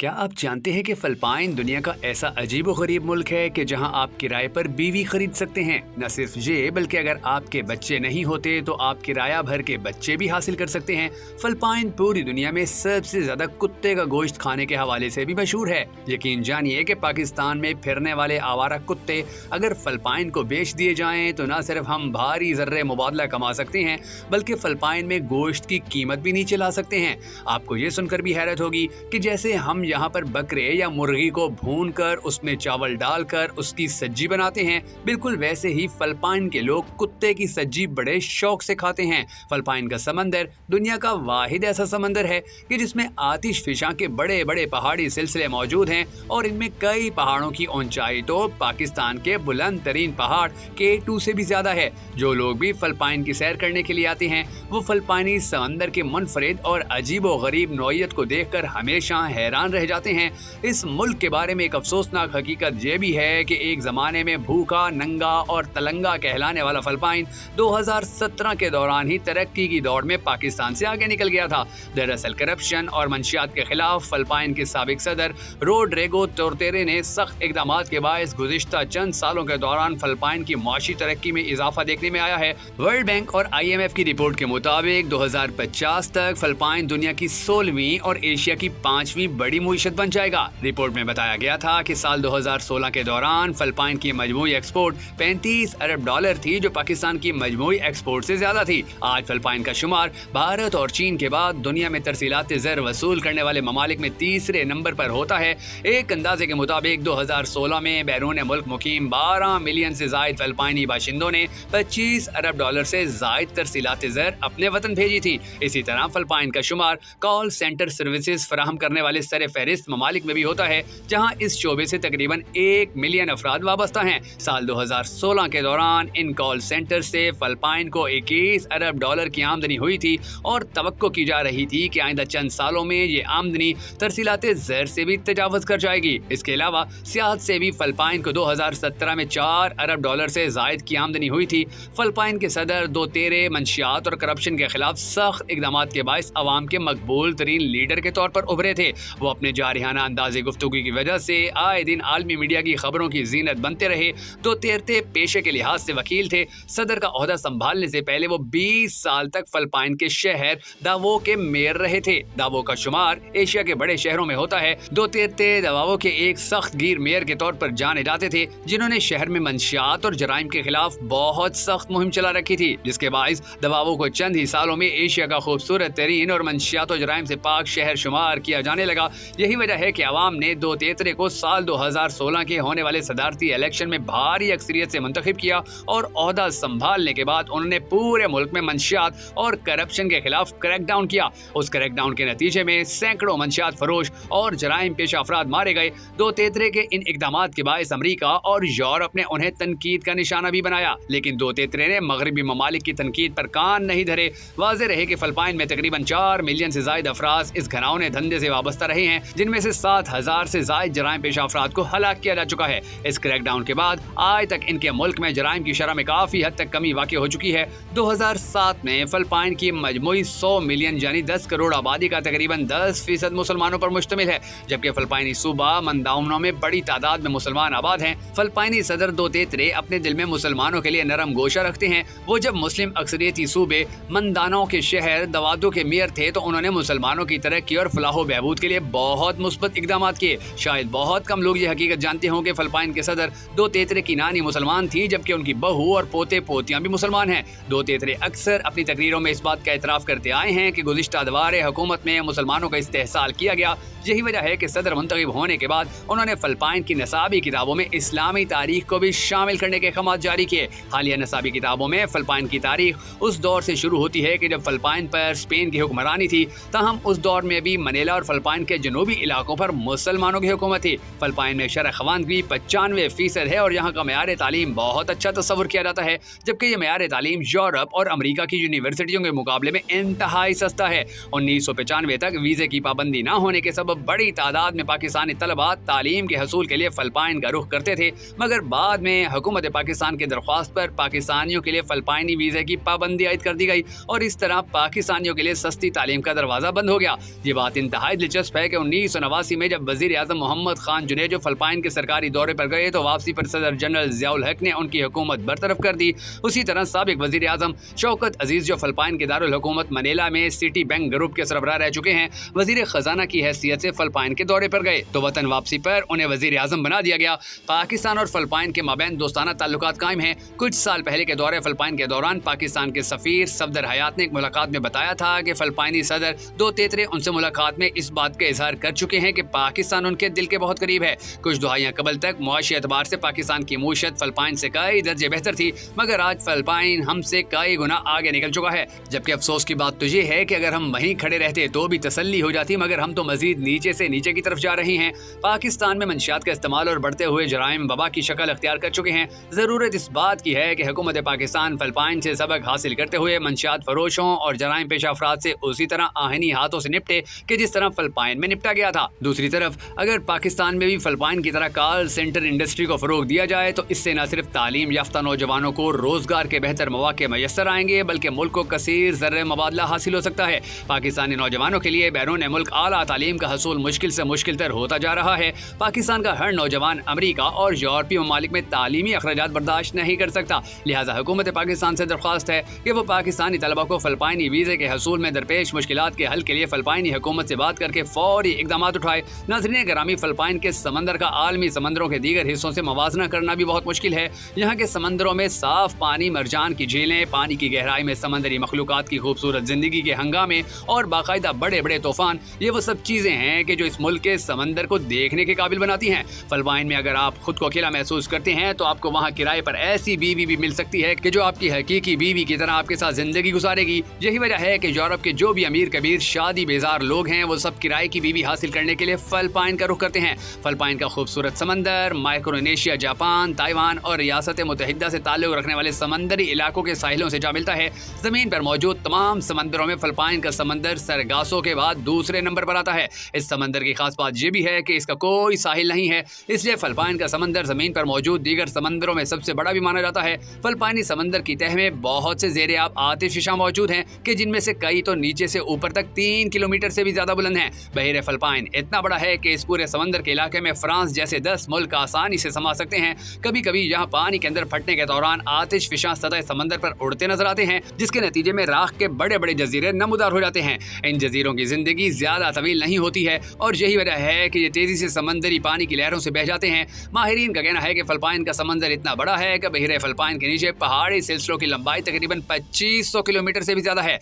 क्या आप जानते हैं कि फिलिपाइन दुनिया का ऐसा अजीब व गरीब मुल्क है कि जहां आप किराए पर बीवी खरीद सकते हैं। न सिर्फ ये बल्कि अगर आपके बच्चे नहीं होते तो आप किराया भर के बच्चे भी हासिल कर सकते हैं। फिलिपाइन पूरी दुनिया में सबसे ज्यादा कुत्ते का गोश्त खाने के हवाले से भी मशहूर है। यकीन जानिए कि पाकिस्तान में फिरने वाले आवारा कुत्ते अगर फिलिपाइन को बेच दिए जाएं तो न सिर्फ हम भारी जर्रे मुबादला कमा सकते हैं बल्कि फिलिपाइन में गोश्त की कीमत भी नीचे ला सकते हैं। आपको ये सुनकर भी हैरत होगी कि जैसे हम यहाँ पर बकरे या मुर्गी को भून कर उसमें चावल डालकर उसकी सब्जी बनाते हैं, बिल्कुल वैसे ही फिलिपाइन के लोग कुत्ते की सब्जी बड़े शौक से खाते हैं। फिलिपाइन का समंदर दुनिया का वाहिद ऐसा समंदर है कि जिसमें आतिशफिशा के बड़े बड़े पहाड़ी सिलसिले मौजूद हैं और इनमें कई पहाड़ों की ऊंचाई तो पाकिस्तान के बुलंद तरीन पहाड़ K2 से भी ज्यादा है। जो लोग भी फिलिपाइन की सैर करने के लिए आते हैं वो फिलिपाइनी समंदर के मुनफरिद और अजीब व गरीब नौइयत को देखकर हमेशा हैरान रह जाते हैं। इस मुल्क के बारे में एक अफसोसनाक हकीकत ये भी है कि एक जमाने में भूखा, नंगा और तलंगा कहलाने वाला फिलिपाइन 2017 के दौरान ही तरक्की की दौड़ में पाकिस्तान से आगे निकल गया था। दरअसल करप्शन और मंशियात के खिलाफ फिलिपाइन के साबिक सदर रोड्रिगो दुतेर्ते ने सख्त इकदाम के बायस गुज़िश्ता चंद सालों के दौरान फिलिपाइन की माशी तरक्की में इजाफा देखने में आया है। वर्ल्ड बैंक और IMF की रिपोर्ट के मुताबिक 2050 तक फिलिपाइन दुनिया की 16वीं और एशिया की 5वीं बड़ी मुईशत बन जाएगा। रिपोर्ट में बताया गया था कि साल 2016 के दौरान फिलिपाइन की मजमूई एक्सपोर्ट $35 अरब थी, जो पाकिस्तान की मजमूई एक्सपोर्ट से ज्यादा थी। आज फिलिपाइन का शुमार भारत और चीन के बाद दुनिया में तरसीलात ज़र वसूल करने वाले ममालिक में तीसरे नंबर पर होता है। एक अंदाजे के मुताबिक 2016 में बैरून मुल्क मुकीम 12 मिलियन से जायद फिलिपाइनी बाशिंदों ने $25 अरब से जायद तरसीलात ज़र अपने वतन भेजी थी। इसी तरह फिलिपाइन का शुमार कॉल सेंटर सर्विसेज फराहम करने वाले सर फहरिस्त ममालिक में भी होता है, जहां इस शोबे से तकरीबन 1 मिलियन अफराद वाबस्ता हैं। साल 2016 के दौरान इन कॉल सेंटर से फिलिपाइन को $21 अरब की आमदनी हुई थी और तवक्को की जा रही थी कि आइंदा चंद सालों में ये आमदनी तरसीलात ज़र से भी तजावज़ कर जाएगी। इसके अलावा सियाहत से भी फिलिपाइन को 2017 में $4 अरब से जायद की आमदनी हुई थी। फिलिपाइन के सदर दुतेर्ते मंशियात और करप्शन के खिलाफ सख्त इकदाम के बायस अवाम के मकबूल तरीन लीडर के तौर पर उभरे थे। वो अपने जारिहाना अंदाज़े गुफ्तगू की वजह से आए दिन आलमी मीडिया की खबरों की जीनत बनते रहे। दुतेर्ते पेशे के लिहाज से वकील थे। सदर का ओहदा संभालने से पहले वो 20 साल तक फिलिपाइन के शहर दावो के मेयर रहे थे। दावो का शुमार एशिया के बड़े शहरों में होता है। दुतेर्ते दावो के एक सख्त गिर मेयर के तौर पर जाने जाते थे, जिन्होंने शहर में मंशियात और जराइम के खिलाफ बहुत सख्त मुहिम चला रखी थी, जिसके बायस दावो को चंद ही सालों में एशिया का खूबसूरत तरीन और मंशियात और जराइम से पाक शहर शुमार किया जाने लगा। यही वजह है कि अवाम ने दुतेर्ते को साल 2016 के होने वाले सदारती इलेक्शन में भारी अक्सरियत से मुंतखब किया और ओहदा संभालने के बाद उन्होंने पूरे मुल्क में मंशियात और करप्शन के खिलाफ क्रैकडाउन किया। उस क्रैकडाउन के नतीजे में सैकड़ों मंशियात फरोश और जराइम पेशा अफराद मारे गए। दुतेर्ते के इन इकदाम के बायस अमरीका और यूरोप ने उन्हें तनकीद का निशाना भी बनाया, लेकिन दुतेर्ते ने मगरबी ममालिक की तनकीद पर कान नहीं धरे। वाज़ेह रहे कि फिलिपाइन में तकरीबन 4 मिलियन से ज्यादा अफराद इस घिनौने धंधे से वाबस्ता रहे हैं, जिनमें से 7,000 से ज्यादा जराइम पेशा अफराद को हलाक किया जा चुका है। इस क्रैकडाउन के बाद आज तक इनके मुल्क में जराइम की शरह में काफी हद तक कमी वाक़ई हो चुकी है। 2007 में फिलिपाइन की मजमूई 100 मिलियन यानी 10 करोड़ आबादी का तकरीबन 10% मुसलमानों पर मुश्तमिल है, जबकि फिलिपाइनी सूबा मंदाउनो में बड़ी तादाद में मुसलमान आबाद हैं। फिलिपाइनी सदर दुतेर्ते अपने दिल में मुसलमानों के लिए नरम गोशा रखते हैं। वो जब मुस्लिम अक्सरियती सूबे मंदानो के शहर दवादो के मेयर थे तो उन्होंने मुसलमानों की तरक्की और फलाह बहबूद के लिए बहुत मुस्बत इकदाम किए। शायद बहुत कम लोग ये हकीकत जानते हों कि फिलिपाइन के सदर दुतेर्ते की नानी मुसलमान थी, जबकि उनकी बहू और पोते पोतियां भी मुसलमान हैं। दुतेर्ते अक्सर अपनी तकरीरों में इस बात का एतराफ़ करते आए हैं कि गुज़िश्ता दवारे हुकूमत में मुसलमानों का इस्तेहसाल किया गया। यही वजह है कि सदर मुंतखब होने के बाद उन्होंने फिलिपाइन की नसाबी किताबों में इस्लामी तारीख को भी शामिल करने के खिमात जारी किए। हालिया नसाबी किताबों में फिलिपाइन की तारीख उस दौर से शुरू होती है कि जब फिलिपाइन पर स्पेन की हुक्मरानी थी, ताहम उस दौर में भी मनीला और फिलिपाइन के जनूबी इलाकों पर मुसलमानों की हुकूमत थी। फिलिपाइन में शरह ख़वानगी 95% है और यहाँ का मेयार तालीम बहुत अच्छा तस्वुर किया जाता है, जबकि ये मेयार तालीम यूरोप और अमरीका की यूनिवर्सिटियों के मुकाबले में इंतहाई सस्ता है। 1995 तक वीज़े की पाबंदी न होने के सबब बड़ी तादाद में पाकिस्तानी तलबा तालीम के हसूल के लिए फिलिपाइन का रुख करते थे, मगर बाद में हुकूमत पाकिस्तान की दरख्वास्त पर पाकिस्तानियों के लिए फिलिपाइनी वीज़े की पाबंदी आयद कर दी गई और इस तरह पाकिस्तानियों के लिए सस्ती तालीम का दरवाज़ा बंद हो गया। ये बात इंतहाई दिलचस्प है कि 1989 में जब वजीर आजम मोहम्मद खान जुनेजो फिलिपाइन के सरकारी दौरे पर गए तो वापसी पर सदर जनरल जियाउल हक ने उनकी हुकूमत बरतरफ कर दी। उसी तरह साबिक वजीर आजम शौकत अजीज जो फिलिपाइन के दारुल हुकूमत मनीला में सिटी बैंक ग्रुप के सरबराह रह चुके हैं, वजीर खजाना की हैसियत से फिलिपाइन के दौरे पर गए तो वतन वापसी पर उन्हें वजीर आजम बना दिया गया। पाकिस्तान और फिलिपाइन के माबैन दोस्ताना ताल्लुकात कायम हैं। कुछ साल पहले के दौरे फिलिपाइन के दौरान पाकिस्तान के सफीर सफदर हयात ने एक मुलाकात में बताया था कि फिलिपाइनी सदर दो तेतरे उनसे मुलाकात में इस बात का इजहार कर चुके हैं कि पाकिस्तान उनके दिल के बहुत करीब है। कुछ दुहाइयां कबल तक मुआशी एतबार से पाकिस्तान की मूशत फिलिपाइन से कई दर्जे बेहतर थी, मगर आज फिलिपाइन हमसे कई गुना आगे निकल चुका है। जबकि अफसोस की बात तो ये है कि अगर हम वहीं खड़े रहते तो भी तसल्ली हो जाती, मगर हम तो मजीद नीचे से नीचे की तरफ जा रहे हैं। पाकिस्तान में मंशियात का इस्तेमाल और बढ़ते हुए जराइम वबा की शक्ल अख्तियार कर चुके हैं। जरूरत इस बात की है कि हुकूमत पाकिस्तान फिलिपाइन से सबक हासिल करते हुए मंशियात फरोशों और जराइम पेशा अफराद से उसी तरह आहनी हाथों से निपटे कि जिस तरह फिलिपाइन में निपटा गया था। दूसरी तरफ अगर पाकिस्तान में भी फिलिपाइन की तरह कॉल सेंटर इंडस्ट्री को फरोग दिया जाए तो इससे न सिर्फ तालीम याफ्ता नौजवानों को रोजगार के बेहतर मौके मैसर आएंगे, बल्कि मुल्क को कसीर ज़र्रे मबादला हासिल हो सकता है। पाकिस्तानी नौजवानों के लिए बैरून मुल्क आला तालीम का हसूल मुश्किल से मुश्किल तर होता जा रहा है। पाकिस्तान का हर नौजवान अमरीका और यूरोपीय ममालिक में तालीमी अखराजात बर्दाश्त नहीं कर सकता। लिहाजा हुकूमत पाकिस्तान से दरख्वास्त है कि वो पाकिस्तानी तलबा को फिलिपाइनी वीज़े के हसूल में दरपेश मुश्किलात के हल के लिए फिलिपाइनी हुकूमत से बात करके फौरी इकदाम उठाए। नाज़रीन गिरामी, फिलिपाइन के समंदर का आलमी समंदरों के दीगर हिस्सों से मवाजना करना भी बहुत मुश्किल है। यहाँ के समंदरों में साफ पानी, मरजान की झीलें, पानी की गहराई में समंदरी मखलूकात की खूबसूरत जिंदगी के हंगामे और बाकायदा बड़े बड़े तूफान, ये वो सब चीज़ें हैं कि जो इस मुल्क के समंदर को देखने के काबिल बनाती हैं। फिलिपाइन में अगर आप खुद को अकेला महसूस करते हैं तो आपको वहाँ किराए पर ऐसी बीवी भी मिल सकती है कि जो आपकी हकीकी बीवी की तरह आपके साथ जिंदगी गुजारेगी। यही वजह है कि यूरोप के जो भी अमीर कबीर शादी बेजार लोग हैं वो सब किराए की बीवी हासिल करने के लिए फिलिपाइन का रुख करते हैं। फिलिपाइन का खूबसूरत समंदर माइक्रोनेशिया, जापान, ताइवान और रियासत मुत्तहिदा से ताल्लुक रखने वाले समंदरी इलाकों के साहिलों से जा मिलता है। जमीन पर मौजूद तमाम समंदरों में फिलिपाइन का समंदर सरगासो के बाद दूसरे नंबर पर आता है। इस समंदर की खास बात यह भी है कि इसका कोई साहिल नहीं है, इसलिए फिलिपाइन का समंदर जमीन पर मौजूद दीगर समंदरों में सबसे बड़ा भी माना जाता है। फिलिपाइनी समंदर की तह में बहुत से ज़ेरे आब आतिशिशा मौजूद हैं कि जिनमें से कई तो नीचे से ऊपर तक 3 किलोमीटर से भी ज्यादा बुलंद हैं। बहरे फिलिपाइन इतना बड़ा है कि इस पूरे समंदर के इलाके में फ्रांस जैसे 10 मुल्क आसानी से समा सकते हैं। कभी कभी यहाँ पानी के अंदर फटने के दौरान आतिशफिशा सतह समंदर पर उड़ते नजर आते हैं, जिसके नतीजे में राख के बड़े बड़े जजीरे नमूदार हो जाते हैं। इन जजीरों की जिंदगी ज्यादा तवील नहीं होती है और यही वजह है कि ये तेजी से समंदरी पानी की लहरों से बह जाते हैं। माहिरीन का कहना है कि फिलिपाइन का समंदर इतना बड़ा है कि बहरे फिलिपाइन के नीचे पहाड़ी सिलसिलों की लंबाई तकरीबन 2500 किलोमीटर से भी ज्यादा है।